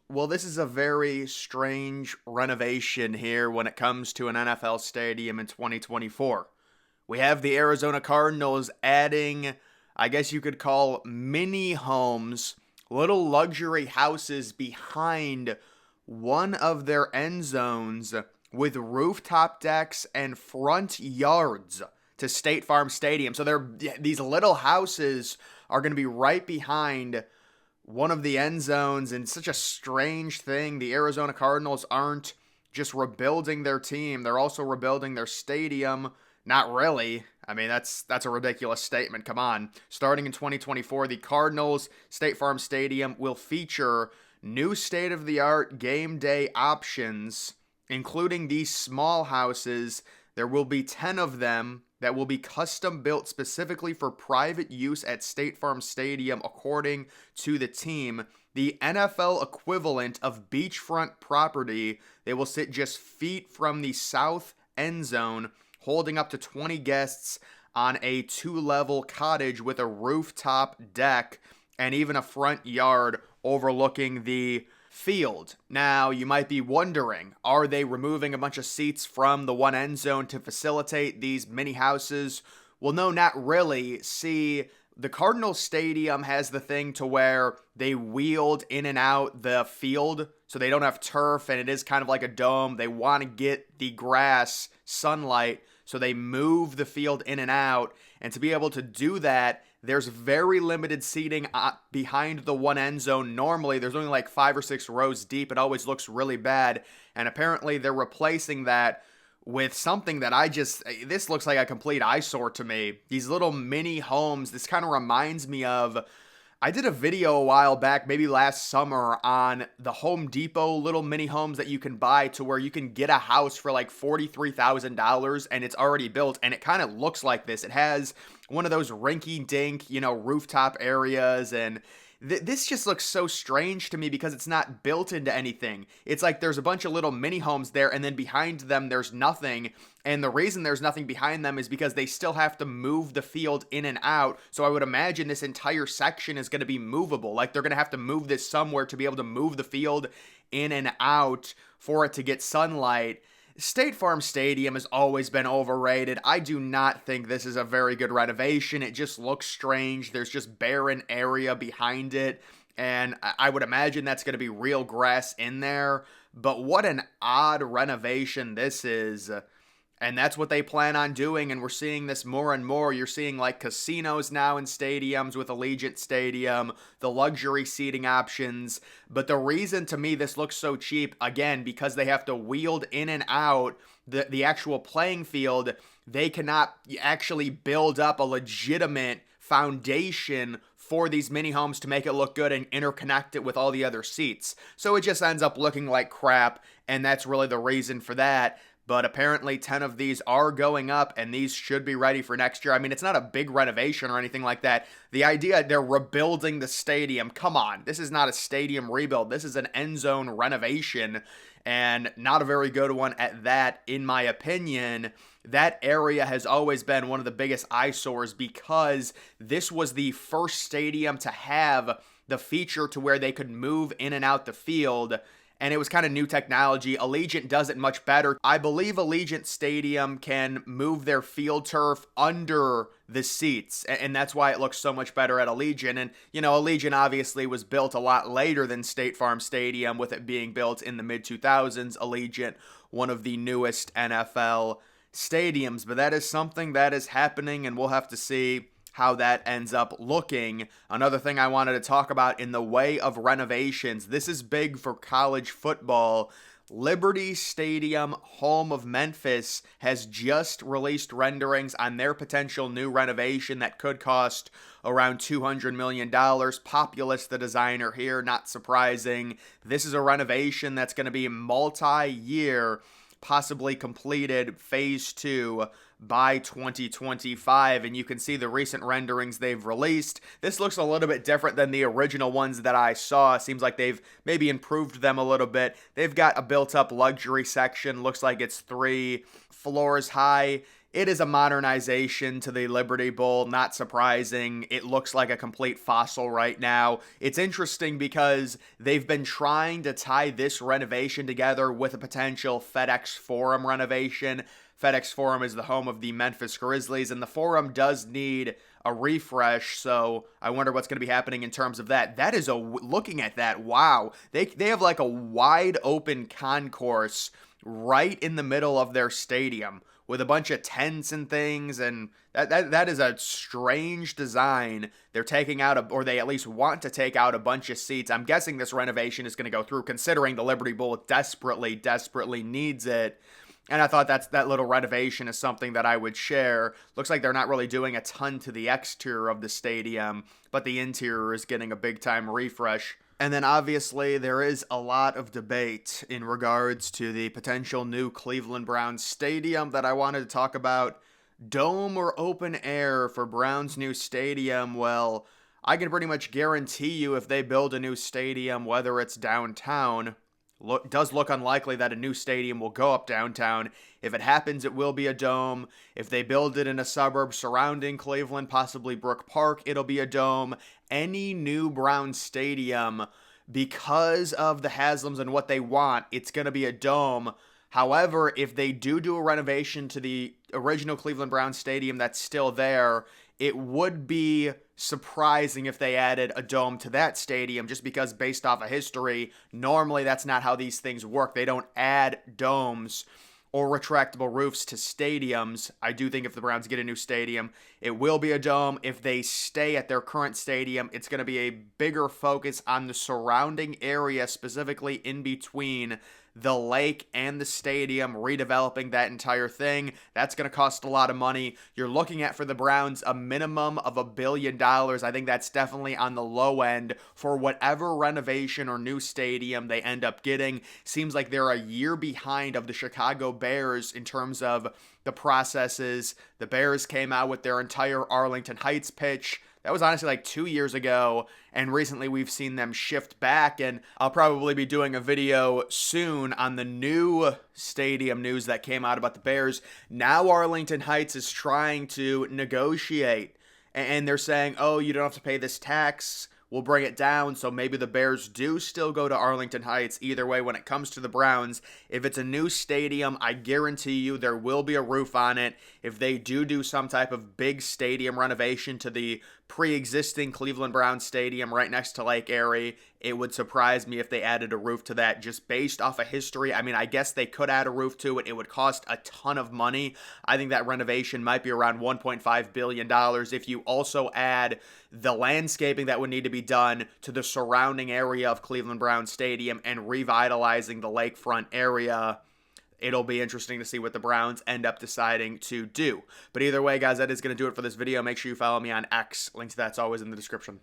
Well, this is a very strange renovation here when it comes to an NFL stadium in 2024. We have the Arizona Cardinals adding, I guess you could call mini homes, little luxury houses behind one of their end zones with rooftop decks and front yards to State Farm Stadium. So these little houses are going to be right behind one of the end zones, and such a strange thing. The Arizona Cardinals aren't just rebuilding their team, they're also rebuilding their stadium. Not really. I mean, that's a ridiculous statement. Come on. Starting in 2024, the Cardinals State Farm Stadium will feature new state-of-the-art game day options, including these small houses. There will be 10 of them that will be custom built specifically for private use at State Farm Stadium, according to the team. The NFL equivalent of beachfront property. They will sit just feet from the south end zone, holding up to 20 guests on a 2-level cottage with a rooftop deck and even a front yard overlooking the field. Now, you might be wondering, are they removing a bunch of seats from the one end zone to facilitate these mini houses? Well, no, not really. See, the Cardinals Stadium has the thing to where they wheeled in and out the field, so they don't have turf, and it is kind of like a dome. They want to get the grass sunlight, so they move the field in and out, and to be able to do that, there's very limited seating behind the one end zone. Normally, there's only like 5 or 6 rows deep. It always looks really bad. And apparently, they're replacing that with something that this looks like a complete eyesore to me. These little mini homes, this kind of reminds me of, I did a video a while back, maybe last summer, on the Home Depot little mini homes that you can buy to where you can get a house for like $43,000 and it's already built, and it kind of looks like this. It has one of those rinky-dink, rooftop areas, and this just looks so strange to me because it's not built into anything. It's like there's a bunch of little mini homes there, and then behind them there's nothing. And the reason there's nothing behind them is because they still have to move the field in and out. So I would imagine this entire section is going to be movable. Like they're going to have to move this somewhere to be able to move the field in and out for it to get sunlight. State Farm Stadium has always been overrated. I do not think this is a very good renovation. It just looks strange. There's just barren area behind it, and I would imagine that's going to be real grass in there. But what an odd renovation this is. And that's what they plan on doing, and we're seeing this more and more. You're seeing like casinos now in stadiums with Allegiant Stadium, the luxury seating options. But the reason to me this looks so cheap, again, because they have to wheel in and out the actual playing field, they cannot actually build up a legitimate foundation for these mini homes to make it look good and interconnect it with all the other seats. So it just ends up looking like crap, and that's really the reason for that. But apparently 10 of these are going up, and these should be ready for next year. I mean, it's not a big renovation or anything like that. The idea they're rebuilding the stadium, come on. This is not a stadium rebuild. This is an end zone renovation, and not a very good one at that, in my opinion. That area has always been one of the biggest eyesores because this was the first stadium to have the feature to where they could move in and out the field. And it was kind of new technology. Allegiant does it much better. I believe Allegiant Stadium can move their field turf under the seats, and that's why it looks so much better at Allegiant. And, Allegiant obviously was built a lot later than State Farm Stadium, with it being built in the mid-2000s. Allegiant, one of the newest NFL stadiums. But that is something that is happening, and we'll have to see how that ends up looking. Another thing I wanted to talk about in the way of renovations, this is big for college football. Liberty Stadium, home of Memphis, has just released renderings on their potential new renovation that could cost around $200 million. Populous, the designer here, not surprising. This is a renovation that's going to be multi-year, possibly completed phase 2 by 2025, and you can see the recent renderings they've released. This looks a little bit different than the original ones that I saw. Seems like they've maybe improved them a little bit. They've got a built-up luxury section. Looks like it's 3 floors high. It is a modernization to the Liberty Bowl, not surprising. It looks like a complete fossil right now. It's interesting because they've been trying to tie this renovation together with a potential FedEx Forum renovation. FedEx Forum is the home of the Memphis Grizzlies, and the Forum does need a refresh, so I wonder what's going to be happening in terms of that. That is looking at that, wow. They have like a wide open concourse right in the middle of their stadium with a bunch of tents and things, and that is a strange design. They're taking out or they at least want to take out a bunch of seats. I'm guessing this renovation is going to go through, considering the Liberty Bowl desperately needs it. And I thought that little renovation is something that I would share. Looks like they're not really doing a ton to the exterior of the stadium, but the interior is getting a big time refresh. And then obviously there is a lot of debate in regards to the potential new Cleveland Browns stadium that I wanted to talk about. Dome or open air for Browns' new stadium? Well, I can pretty much guarantee you if they build a new stadium, whether it's downtown, does look unlikely that a new stadium will go up downtown. If it happens, it will be a dome. If they build it in a suburb surrounding Cleveland, possibly Brook Park, it'll be a dome. Any new Browns stadium, because of the Haslams and what they want, it's going to be a dome. However, if they do a renovation to the original Cleveland Browns stadium that's still there, it would be surprising if they added a dome to that stadium, just because based off of history, normally that's not how these things work. They don't add domes or retractable roofs to stadiums. I do think if the Browns get a new stadium, it will be a dome. If they stay at their current stadium, it's going to be a bigger focus on the surrounding area, specifically in between the lake and the stadium, redeveloping that entire thing. That's going to cost a lot of money. You're looking at, for the Browns, a minimum of $1 billion. I think that's definitely on the low end for whatever renovation or new stadium they end up getting. Seems like they're a year behind of the Chicago Bears in terms of the processes. The Bears came out with their entire Arlington Heights pitch. That was honestly like 2 years ago, and recently we've seen them shift back, and I'll probably be doing a video soon on the new stadium news that came out about the Bears. Now Arlington Heights is trying to negotiate, and they're saying, oh, you don't have to pay this tax, we'll bring it down, so maybe the Bears do still go to Arlington Heights. Either way, when it comes to the Browns, if it's a new stadium, I guarantee you there will be a roof on it. If they do some type of big stadium renovation to the pre-existing Cleveland Browns stadium right next to Lake Erie, it would surprise me if they added a roof to that, just based off of history. I mean, I guess they could add a roof to it. It would cost a ton of money. I think that renovation might be around $1.5 billion. If you also add the landscaping that would need to be done to the surrounding area of Cleveland Browns Stadium and revitalizing the lakefront area, it'll be interesting to see what the Browns end up deciding to do. But either way, guys, that is going to do it for this video. Make sure you follow me on X. Link to that's always in the description.